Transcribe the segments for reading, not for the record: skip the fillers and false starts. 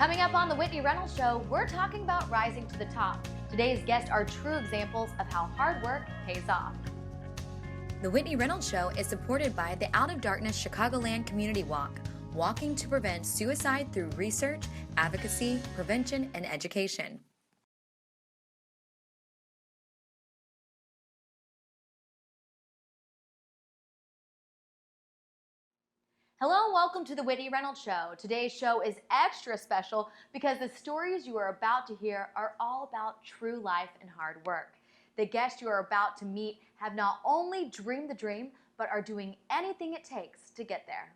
Coming up on the Whitney Reynolds Show, we're talking about rising to the top. Today's guests are true examples of how hard work pays off. The Whitney Reynolds Show is supported by the Out of Darkness Chicagoland Community Walk, walking to prevent suicide through research, advocacy, prevention, and education. Hello and welcome to the Whitney Reynolds Show. Today's show is extra special because the stories you are about to hear are all about true life and hard work. The guests you are about to meet have not only dreamed the dream, but are doing anything it takes to get there.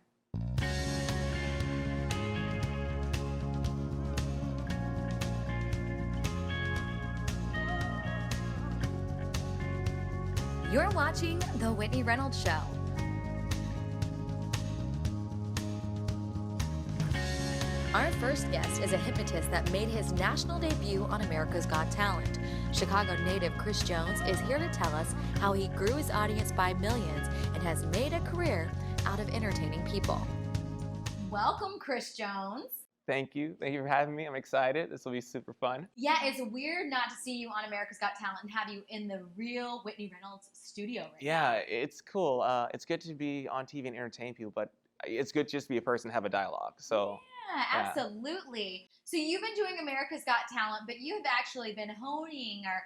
You're watching The Whitney Reynolds Show. Our first guest is a hypnotist that made his national debut on America's Got Talent. Chicago native Chris Jones is here to tell us how he grew his audience by millions and has made a career out of entertaining people. Welcome, Chris Jones. Thank you. Thank you for having me. I'm excited. This will be super fun. Yeah, it's weird not to see you on America's Got Talent and have you in the real Whitney Reynolds studio right now. Yeah, it's cool. It's good to be on TV and entertain people, but it's good just to be a person and have a dialogue. So. Yeah, absolutely. So you've been doing America's Got Talent, but you have actually been honing or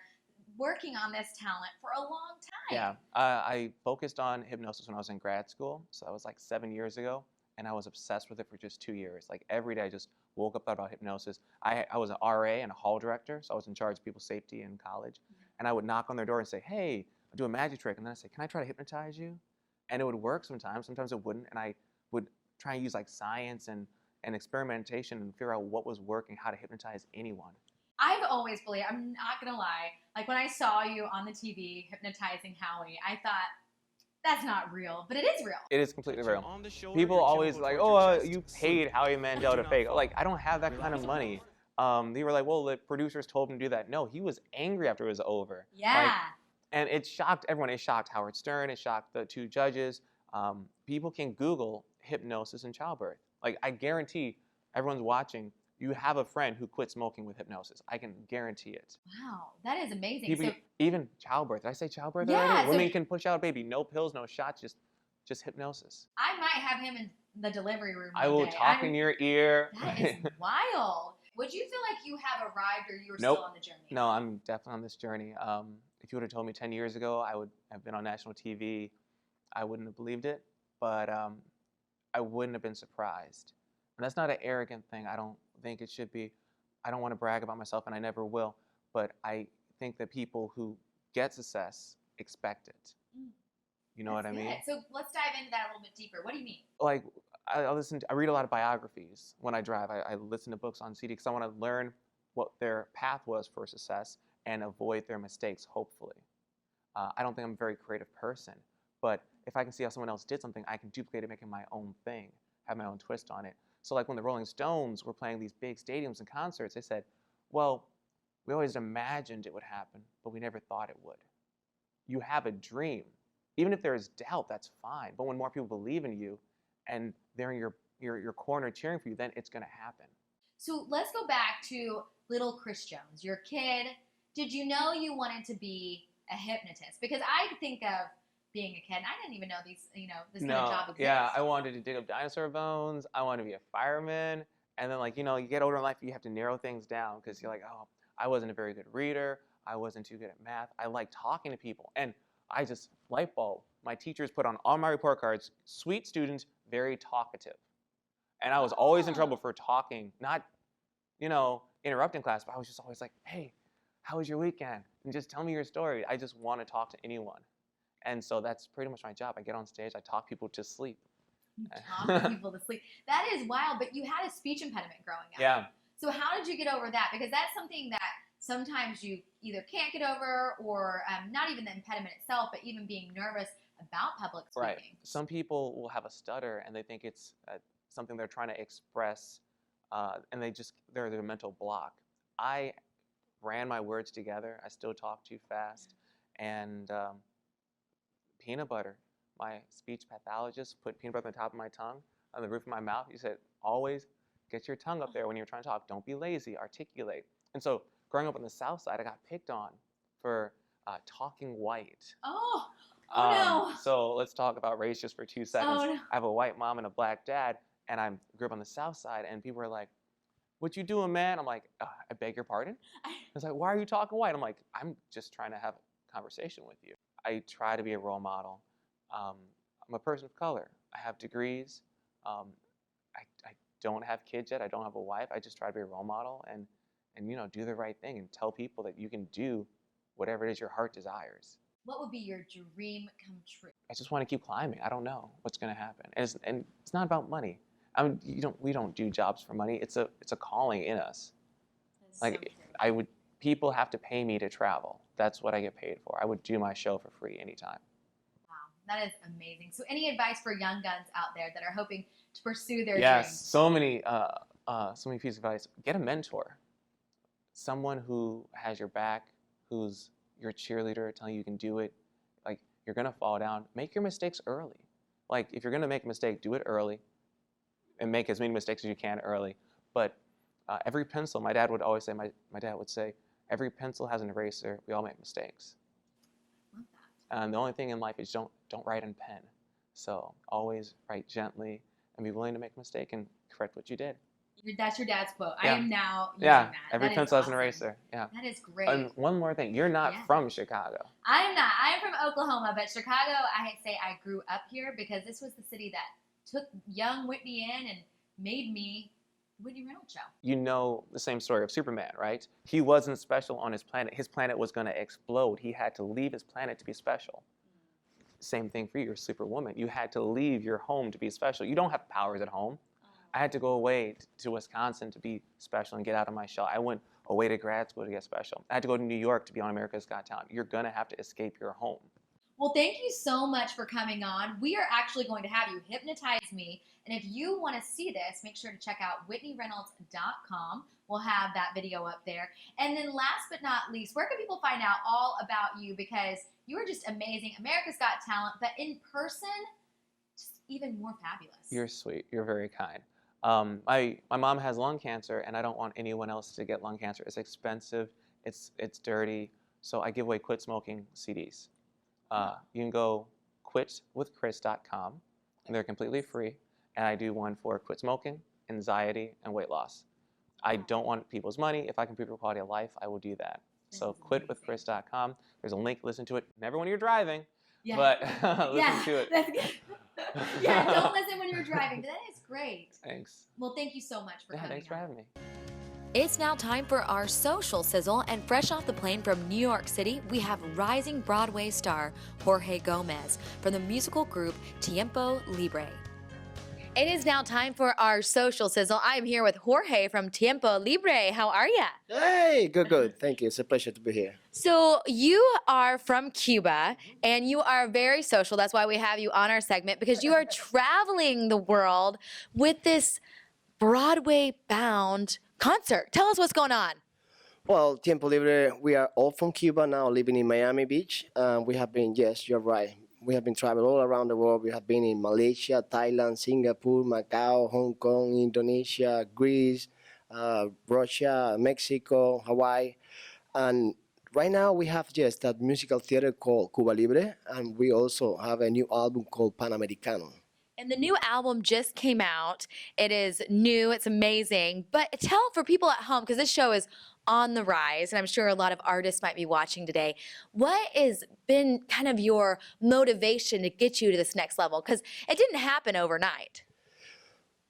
working on this talent for a long time. Yeah, I focused on hypnosis when I was in grad school. So that was like 7 years ago. And I was obsessed with it for just 2 years. Like every day I just woke up, thought about hypnosis. I was an RA and a hall director, so I was in charge of people's safety in college. And I would knock on their door and say, hey, I'll do a magic trick. And then I'd say, can I try to hypnotize you? And it would work sometimes it wouldn't. And I would try and use like science and experimentation and figure out what was working, how to hypnotize anyone. I've always believed, I'm not going to lie, like when I saw you on the TV hypnotizing Howie, I thought, that's not real, but it is real. It is completely real. People always like, oh, you paid Howie Mandel to fake. Like, I don't have that kind of money. They were like, well, the producers told him to do that. No, he was angry after it was over. Yeah. Like, and it shocked everyone. It shocked Howard Stern. It shocked the two judges. People can Google hypnosis and childbirth. Like, I guarantee everyone's watching, you have a friend who quit smoking with hypnosis. I can guarantee it. Wow, that is amazing. People, even childbirth. Did I say childbirth yeah, already? So Women can push out a baby. No pills, no shots, just hypnosis. I might have him in the delivery room I will talk in your ear. That is wild. Would you feel like you have arrived or you were Nope. still on the journey? No, I'm definitely on this journey. If you would have told me 10 years ago I would have been on national TV, I wouldn't have believed it, but I wouldn't have been surprised. And that's not an arrogant thing. I don't think it should be. I don't want to brag about myself, and I never will. But I think that people who get success expect it. You know what I mean? So let's dive into that a little bit deeper. What do you mean? Like, I read a lot of biographies when I drive. I listen to books on CD because I want to learn what their path was for success and avoid their mistakes, hopefully. I don't think I'm a very creative person, but if I can see how someone else did something, I can duplicate it, make it my own thing, have my own twist on it. So like when the Rolling Stones were playing these big stadiums and concerts, they said, well, we always imagined it would happen, but we never thought it would. You have a dream. Even if there is doubt, that's fine. But when more people believe in you and they're in your corner cheering for you, then it's going to happen. So let's go back to little Chris Jones, your kid. Did you know you wanted to be a hypnotist? Because I think of being a kid, and I didn't even know this kind of job exists. Yeah, I wanted to dig up dinosaur bones. I wanted to be a fireman. And then, like, you get older in life, you have to narrow things down because you're like, oh, I wasn't a very good reader. I wasn't too good at math. I like talking to people. And I just, light bulb, my teachers put on all my report cards, sweet student, very talkative. And I was always in trouble for talking, not, interrupting class, but I was just always like, hey, how was your weekend? And just tell me your story. I just want to talk to anyone. And so that's pretty much my job. I get on stage, I talk people to sleep. You talk people to sleep. That is wild, but you had a speech impediment growing up. Yeah. So how did you get over that? Because that's something that sometimes you either can't get over or not even the impediment itself, but even being nervous about public speaking. Right. Some people will have a stutter and they think it's something they're trying to express and they're their mental block. I ran my words together. I still talk too fast. And peanut butter. My speech pathologist put peanut butter on the top of my tongue, on the roof of my mouth. He said, always get your tongue up there when you're trying to talk. Don't be lazy, articulate. And so growing up on the South Side, I got picked on for talking white. Oh, no. So let's talk about race just for 2 seconds. Oh, no. I have a white mom and a black dad, and I grew up on the South Side, and people were like, "What you doing, man?" I'm like, "I beg your pardon?" It's like, "Why are you talking white?" I'm like, "I'm just trying to have a conversation with you." I try to be a role model. I'm a person of color. I have degrees. I don't have kids yet. I don't have a wife. I just try to be a role model and do the right thing and tell people that you can do whatever it is your heart desires. What would be your dream come true? I just want to keep climbing. I don't know what's going to happen, and it's not about money. I mean, we don't do jobs for money. It's a calling in us. Like people have to pay me to travel. That's what I get paid for. I would do my show for free anytime. Wow, that is amazing. So any advice for young guns out there that are hoping to pursue their Yes, dreams? so many pieces of advice. Get a mentor. Someone who has your back, who's your cheerleader, telling you can do it. Like, you're gonna fall down. Make your mistakes early. Like, if you're gonna make a mistake, do it early and make as many mistakes as you can early. But every pencil, my dad would always say, my dad would say, every pencil has an eraser. We all make mistakes. Love that. The only thing in life is don't write in pen. So always write gently and be willing to make a mistake and correct what you did. That's your dad's quote. Yeah. I am now using Yeah, that. every That is pencil has an awesome. eraser. Yeah. That is great. And one more thing, you're not Yeah. from Chicago. I'm not. I'm from Oklahoma, but Chicago, I say I grew up here because this was the city that took young Whitney in and made me the Whitney Reynolds Show. You know the same story of Superman, right? He wasn't special on his planet. His planet was going to explode. He had to leave his planet to be special. Same thing for you. You're Superwoman. You had to leave your home to be special. You don't have powers at home. I had to go away to Wisconsin to be special and get out of my shell. I went away to grad school to get special. I had to go to New York to be on America's Got Talent. You're going to have to escape your home. Well, thank you so much for coming on. We are actually going to have you hypnotize me. And if you want to see this, make sure to check out WhitneyReynolds.com. We'll have that video up there. And then last but not least, where can people find out all about you? Because you are just amazing. America's Got Talent, but in person, just even more fabulous. You're sweet. You're very kind. My mom has lung cancer, and I don't want anyone else to get lung cancer. It's expensive. It's dirty. So I give away quit smoking CDs. You can go quitwithchris.com, and they're completely free. And I do one for quit smoking, anxiety, and weight loss. I don't want people's money. If I can improve your quality of life, I will do that. So quitwithchris.com. There's a link. Listen to it. Never when you're driving, but listen to it. That's good. Yeah, don't listen when you're driving. But that is great. Thanks. Well, thank you so much for coming Thanks for on. having me. It's now time for our social sizzle, and fresh off the plane from New York City, we have rising Broadway star Jorge Gomez from the musical group Tiempo Libre. It is now time for our social sizzle. I am here with Jorge from Tiempo Libre. How are ya? Hey, good. Thank you. It's a pleasure to be here. So you are from Cuba, and you are very social. That's why we have you on our segment, because you are traveling the world with this Broadway-bound concert. Tell us what's going on. Well, Tiempo Libre, we are all from Cuba now, living in Miami Beach. We have been, yes, you're right. We have been traveling all around the world. We have been in Malaysia, Thailand, Singapore, Macau, Hong Kong, Indonesia, Greece, Russia, Mexico, Hawaii. And right now we have just that musical theater called Cuba Libre, and we also have a new album called Panamericano. And the new album just came out. It is new, it's amazing. But tell for people at home, because this show is on the rise, and I'm sure a lot of artists might be watching today, what has been kind of your motivation to get you to this next level? Because it didn't happen overnight.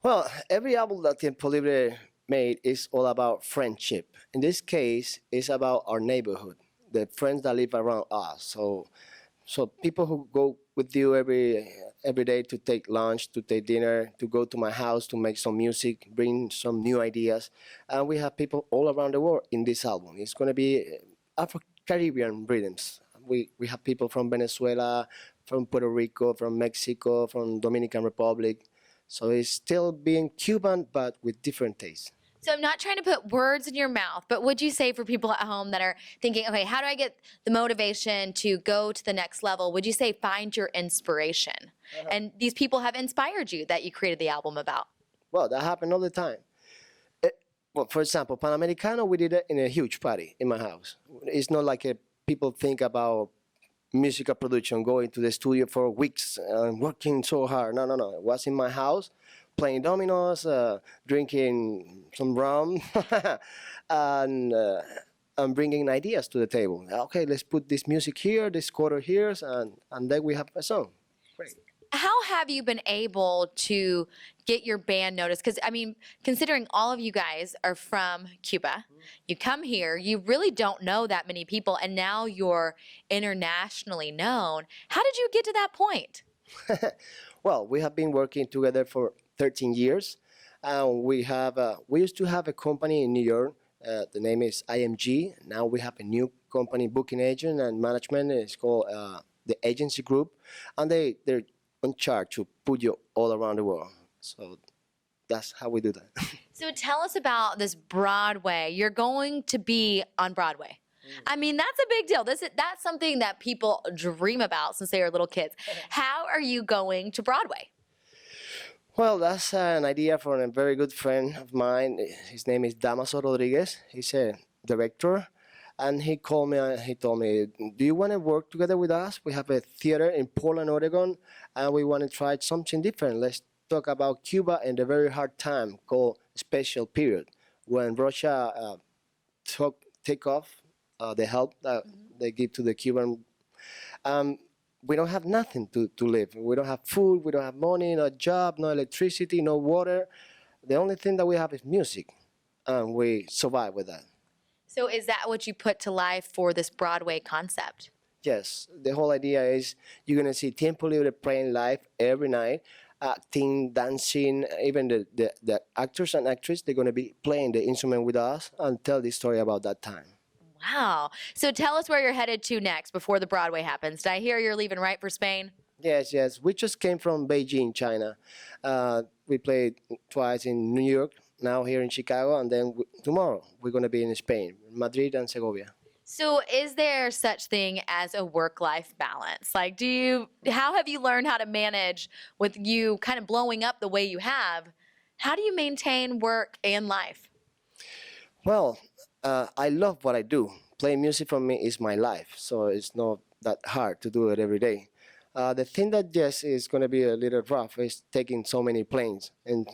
Well, every album that Tiempo Libre made is all about friendship. In this case, it's about our neighborhood, the friends that live around us. So people who go with you every day to take lunch, to take dinner, to go to my house to make some music, bring some new ideas. And we have people all around the world in this album. It's going to be Afro-Caribbean rhythms. We have people from Venezuela, from Puerto Rico, from Mexico, from Dominican Republic. So it's still being Cuban, but with different tastes. So I'm not trying to put words in your mouth, but would you say for people at home that are thinking, okay, how do I get the motivation to go to the next level? Would you say find your inspiration? And these people have inspired you that you created the album about. Well, that happens all the time. well, for example, Panamericano, we did it in a huge party in my house. It's not like people think about musical production, going to the studio for weeks and working so hard. No, no, no. It was in my house, playing dominoes, drinking some rum, and bringing ideas to the table. Okay, let's put this music here, this quarter here, and then we have a song. Great. How have you been able to get your band noticed? Because, I mean, considering all of you guys are from Cuba, you come here, you really don't know that many people, and now you're internationally known. How did you get to that point? Well, we have been working together for 13 years. We used to have a company in New York. The name is IMG. Now we have a new company, booking agent and management. It's called the Agency Group, and they're in charge to put you all around the world. So that's how we do that. So tell us about this Broadway. You're going to be on Broadway. I mean, that's a big deal. That's something that people dream about since they were little kids. How are you going to Broadway? Well, that's an idea from a very good friend of mine. His name is Damaso Rodriguez. He's a director. And he called me and he told me, do you want to work together with us? We have a theater in Portland, Oregon, and we want to try something different. Let's talk about Cuba and the very hard time called Special Period, when Russia take off the help that they give to the Cuban. We don't have nothing to live. We don't have food, we don't have money, no job, no electricity, no water. The only thing that we have is music, and we survive with that. So is that what you put to life for this Broadway concept? Yes, the whole idea is you're going to see Tiempo Libre playing live every night, acting, dancing, even the actors and actresses, they're going to be playing the instrument with us and tell the story about that time. Wow. So tell us where you're headed to next before the Broadway happens. Did I hear you're leaving right for Spain? Yes, yes. We just came from Beijing, China. We played twice in New York, now here in Chicago, and then tomorrow we're going to be in Spain, Madrid and Segovia. So is there such thing as a work-life balance? Like, how have you learned how to manage with you kind of blowing up the way you have? How do you maintain work and life? Well, I love what I do. Playing music for me is my life, so it's not that hard to do it every day. The thing that, yes, is going to be a little rough is taking so many planes and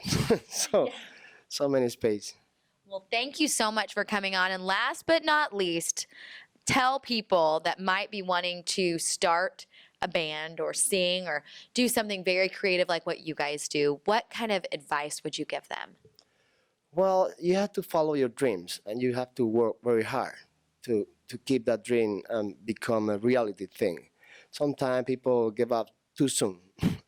so many space. Well, thank you so much for coming on. And last but not least, tell people that might be wanting to start a band or sing or do something very creative like what you guys do. What kind of advice would you give them? Well, you have to follow your dreams, and you have to work very hard to keep that dream and become a reality thing. Sometimes people give up too soon,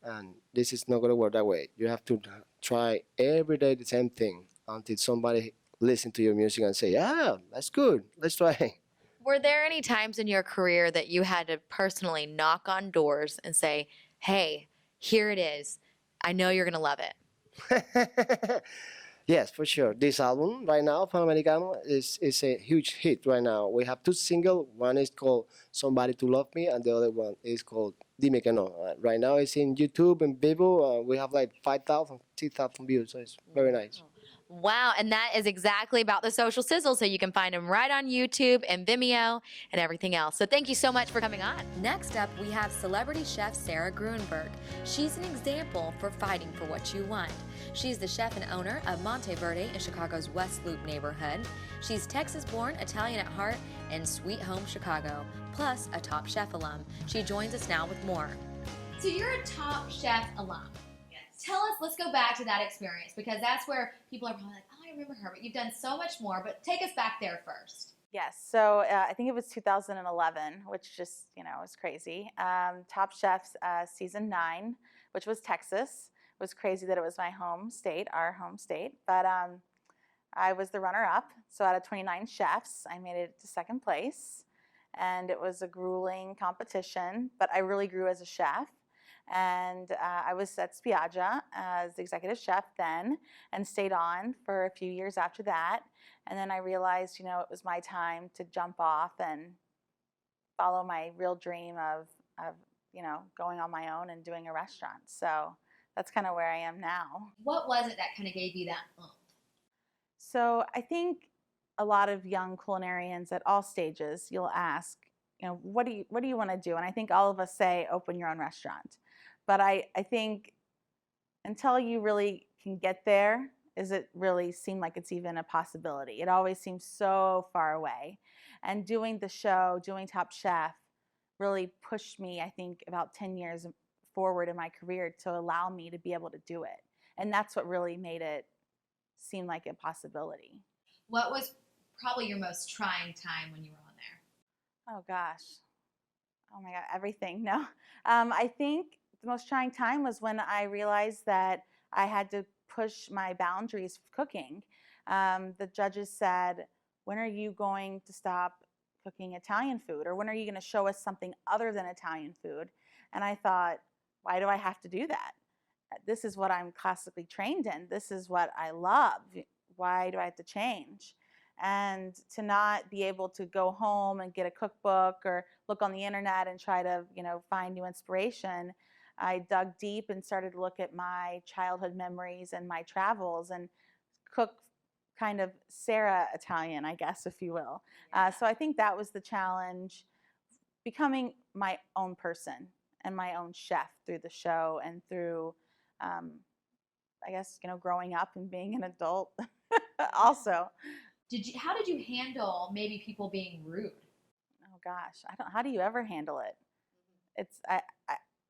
and this is not going to work that way. You have to try every day the same thing until somebody listens to your music and say, yeah, that's good, let's try. Were there any times in your career that you had to personally knock on doors and say, hey, here it is, I know you're going to love it? Yes, for sure. This album right now, Panamericano, is a huge hit right now. We have two singles. One is called Somebody to Love Me, and the other one is called Dime Que No. Right now it's in YouTube and Vivo. We have like 5,000, 6,000 views, so it's very nice. Wow, and that is exactly about the social sizzle, so you can find them right on YouTube and Vimeo and everything else. So thank you so much for coming on. Next up, we have celebrity chef Sarah Gruenberg. She's an example for fighting for what you want. She's the chef and owner of Monteverde in Chicago's West Loop neighborhood. She's Texas-born, Italian at heart, and Sweet Home Chicago, plus a Top Chef alum. She joins us now with more. So you're a Top Chef alum. Tell us, let's go back to that experience, because that's where people are probably like, oh, I remember her, but you've done so much more. But take us back there first. Yes, so I think it was 2011, which just, was crazy. Top Chef's season 9, which was Texas. It was crazy that it was my home state, our home state. But I was the runner-up. So out of 29 chefs, I made it to second place. And it was a grueling competition, but I really grew as a chef. And I was at Spiaggia as the executive chef then and stayed on for a few years after that. And then I realized, it was my time to jump off and follow my real dream of going on my own and doing a restaurant. So that's kind of where I am now. What was it that kind of gave you that oomph? So I think a lot of young culinarians at all stages, you'll ask, what do you want to do? And I think all of us say, open your own restaurant. But I think until you really can get there, is it really seem like it's even a possibility. It always seems so far away. And doing the show, doing Top Chef, really pushed me, I think, about 10 years forward in my career to allow me to be able to do it. And that's what really made it seem like a possibility. What was probably your most trying time when you were on there? Oh gosh. Oh my God, everything. No. I think the most trying time was when I realized that I had to push my boundaries of cooking. The judges said, when are you going to stop cooking Italian food? Or when are you going to show us something other than Italian food? And I thought, why do I have to do that? This is what I'm classically trained in. This is what I love. Why do I have to change? And to not be able to go home and get a cookbook or look on the internet and try to, find new inspiration, I dug deep and started to look at my childhood memories and my travels and cook kind of Sarah Italian, I guess, if you will. So I think that was the challenge, becoming my own person and my own chef through the show and through, I guess, growing up and being an adult also. How did you handle maybe people being rude? Oh gosh, how do you ever handle it? It's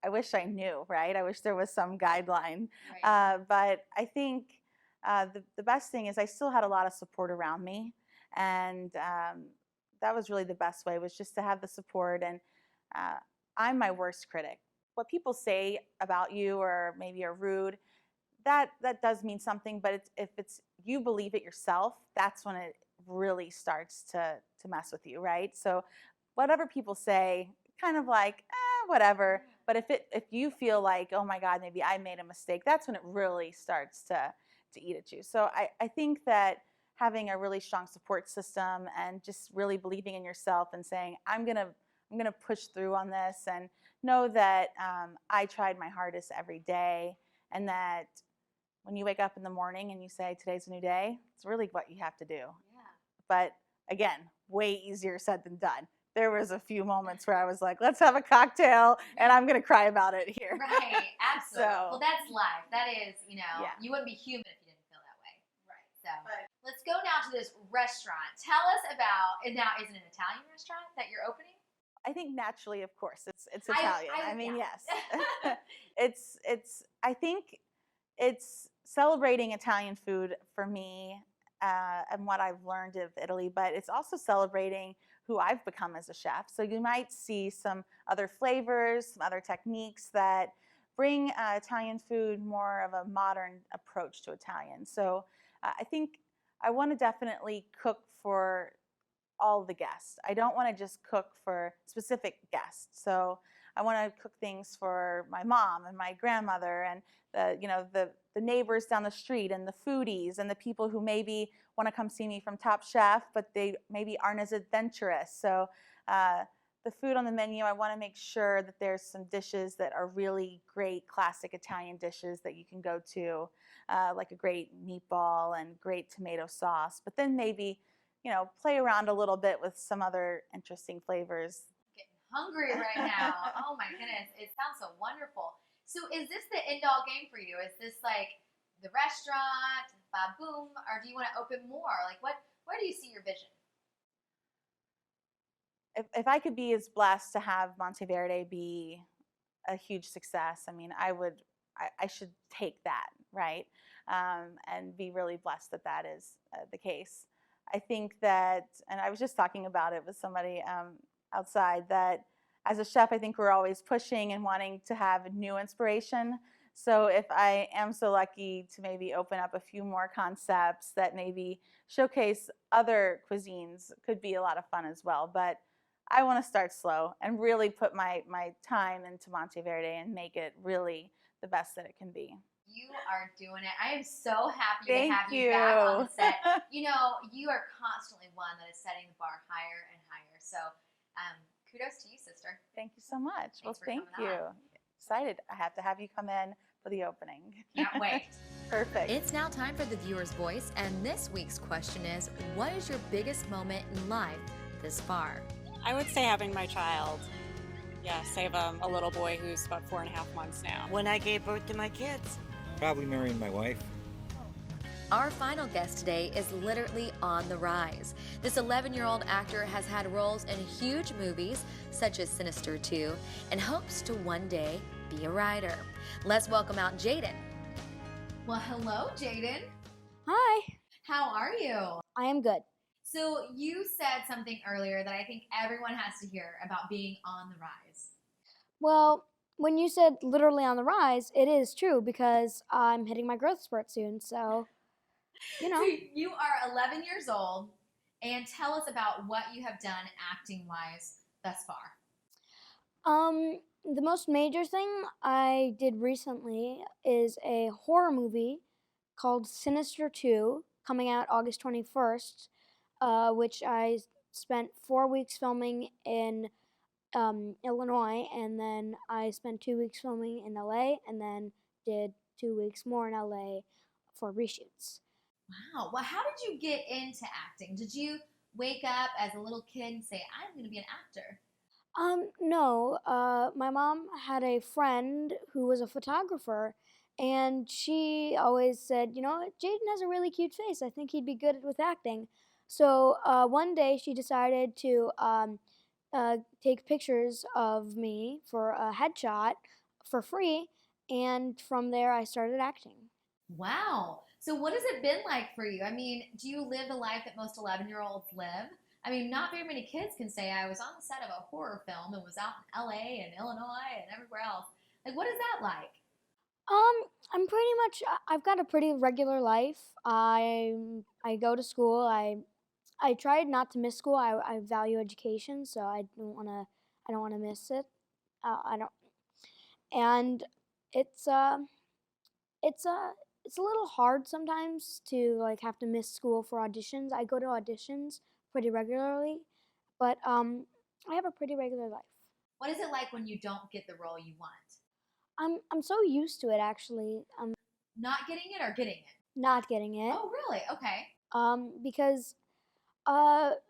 I wish I knew, right? I wish there was some guideline. Right. But I think the best thing is I still had a lot of support around me, and that was really the best way, was just to have the support. And I'm my worst critic. What people say about you or maybe are rude, that does mean something, but if it's you believe it yourself, that's when it really starts to mess with you, right? So whatever people say, kind of like, whatever. But if you feel like, oh my God, maybe I made a mistake, that's when it really starts to eat at you. So I think that having a really strong support system and just really believing in yourself and saying, I'm gonna push through on this, and know that I tried my hardest every day, and that when you wake up in the morning and you say, today's a new day, it's really what you have to do. Yeah. But again, way easier said than done. There was a few moments where I was like, let's have a cocktail, and I'm going to cry about it here. Right, absolutely. So, well, that's life. That is, Yeah. you wouldn't be human if you didn't feel that way. Right. So let's go now to this restaurant. Tell us about, now is it an Italian restaurant that you're opening? I think naturally, of course, it's Italian. I mean, yeah. yes. I think it's celebrating Italian food for me, and what I've learned of Italy, but it's also celebrating who I've become as a chef. So you might see some other flavors, some other techniques that bring Italian food more of a modern approach to Italian. So I think I want to definitely cook for all the guests. I don't want to just cook for specific guests. So I want to cook things for my mom and my grandmother and the neighbors down the street and the foodies and the people who maybe want to come see me from Top Chef, but they maybe aren't as adventurous. So the food on the menu, I want to make sure that there's some dishes that are really great classic Italian dishes that you can go to, like a great meatball and great tomato sauce, but then maybe play around a little bit with some other interesting flavors. Getting hungry right now. Oh my goodness, it sounds so wonderful. So is this the end-all game for you? Is this like the restaurant, boom, or do you want to open more? Like where do you see your vision? If I could be as blessed to have Monteverde be a huge success, I mean, I should take that, right? And be really blessed that that is the case. I think that, and I was just talking about it with somebody outside, that as a chef, I think we're always pushing and wanting to have new inspiration. So if I am so lucky to maybe open up a few more concepts that maybe showcase other cuisines, could be a lot of fun as well. But I want to start slow and really put my time into Monteverde and make it really the best that it can be. You are doing it. I am so happy Thank to have you you. back on the set. You are constantly one that is setting the bar higher and higher. So kudos to you, sister. Thank you so much. Thanks for Thank coming you. on. Excited. I have to have you come in for the opening. Can't wait. Perfect. It's now time for the viewer's voice, and this week's question is, what is your biggest moment in life this far? I would say having my child. Yeah, save a little boy who's about 4.5 months now. When I gave birth to my kids. Probably marrying my wife. Our final guest today is literally on the rise. This 11-year-old actor has had roles in huge movies such as Sinister 2 and hopes to one day be a writer. Let's welcome out Jaden. Well, hello, Jaden. Hi, How are you? I am good. So you said something earlier that I think everyone has to hear about being on the rise. Well, when you said literally on the rise, it is true because I'm hitting my growth spurt soon. So, you know, So you are 11 years old, and tell us about what you have done acting-wise thus far. the most major thing I did recently is a horror movie called Sinister 2, coming out August 21st, which I spent 4 weeks filming in Illinois, and then I spent 2 weeks filming in LA, and then did 2 weeks more in LA for reshoots. Wow. Well, how did you get into acting? Did you wake up as a little kid and say, I'm going to be an actor? No, my mom had a friend who was a photographer, and she always said, you know, Jaden has a really cute face. I think he'd be good with acting. So one day she decided to take pictures of me for a headshot for free, and from there I started acting. Wow. So what has it been like for you? I mean, do you live the life that most 11-year-olds live? I mean, not very many kids can say I was on the set of a horror film and was out in LA and Illinois and everywhere else. Like, what is that like? I'm pretty much. I've got a pretty regular life. I go to school. I tried not to miss school. I value education, so I don't wanna miss it. I don't, and it's it's a little hard sometimes to like have to miss school for auditions. I go to auditions pretty regularly, but I have a pretty regular life. What is it like when you don't get the role you want? I'm so used to it actually. I'm Not getting it or getting it? not getting it. Oh, really? Okay. Because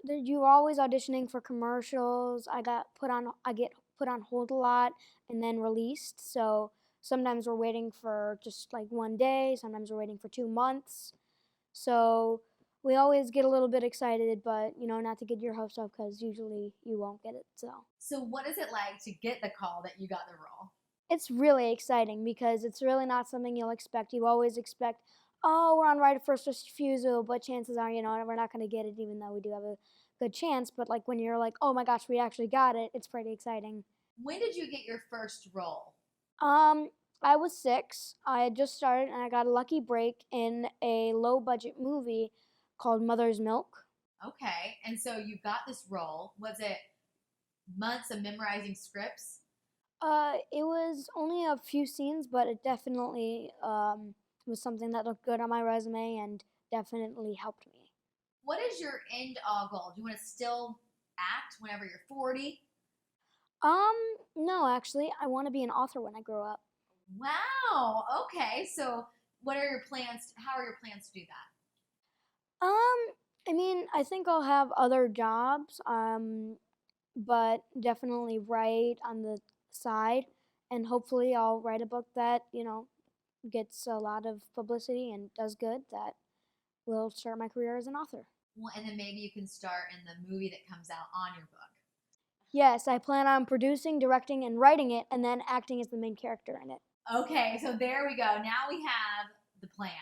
you're always auditioning for commercials. I get put on hold a lot and then released. So sometimes we're waiting for just like one day. Sometimes we're waiting for 2 months. So we always get a little bit excited, but you know, not to get your hopes up because usually you won't get it. So what is it like to get the call that you got the role? It's really exciting because it's really not something you'll expect. You always expect, oh, we're on right of first refusal, but chances are, you know, we're not going to get it, even though we do have a good chance. But like when you're like, oh my gosh, we actually got it, it's pretty exciting. When did you get your first role? I was 6. I had just started, and I got a lucky break in a low-budget movie called Mother's Milk. Okay. And so you got this role. Was it months of memorizing scripts? It was only a few scenes, but it definitely was something that looked good on my resume and definitely helped me. What is your end-all goal? Do you want to still act whenever you're 40? No, actually, I want to be an author when I grow up. Wow. Okay. So what are your plans? How are your plans to do that? I mean, I think I'll have other jobs, but definitely write on the side, and hopefully I'll write a book that, you know, gets a lot of publicity and does good, that will start my career as an author. Well, and then maybe you can start in the movie that comes out on your book. Yes, I plan on producing, directing, and writing it, and then acting as the main character in it. Okay, so there we go. Now we have the plan.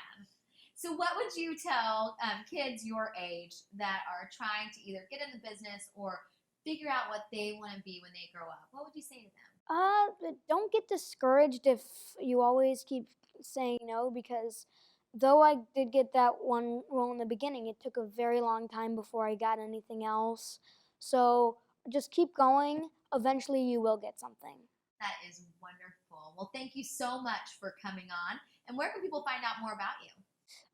So what would you tell kids your age that are trying to either get in the business or figure out what they want to be when they grow up? What would you say to them? Don't get discouraged if you always keep saying no, because though I did get that one role in the beginning, it took a very long time before I got anything else. So just keep going. Eventually you will get something. That is wonderful. Well, thank you so much for coming on. And where can people find out more about you?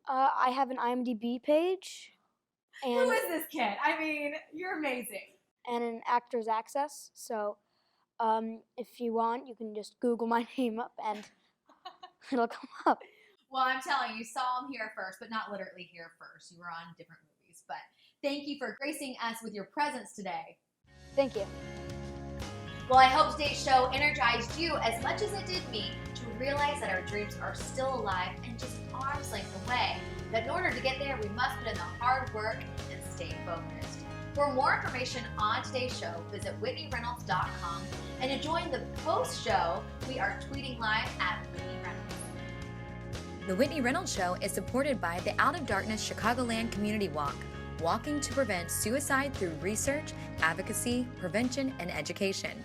I have an IMDb page. And Who is this kid? I mean, you're amazing. And an Actors Access. So if you want, you can just Google my name up and it'll come up. Well, I'm telling you, you saw him here first, but not literally here first. You were on different movies. But thank you for gracing us with your presence today. Thank you. Well, I hope today's show energized you as much as it did me to realize that our dreams are still alive and just arm's length away. That in order to get there, we must put in the hard work and stay focused. For more information on today's show, visit WhitneyReynolds.com. And to join the post-show, we are tweeting live at Whitney Reynolds. The Whitney Reynolds Show is supported by the Out of Darkness Chicagoland Community Walk, walking to prevent suicide through research, advocacy, prevention, and education.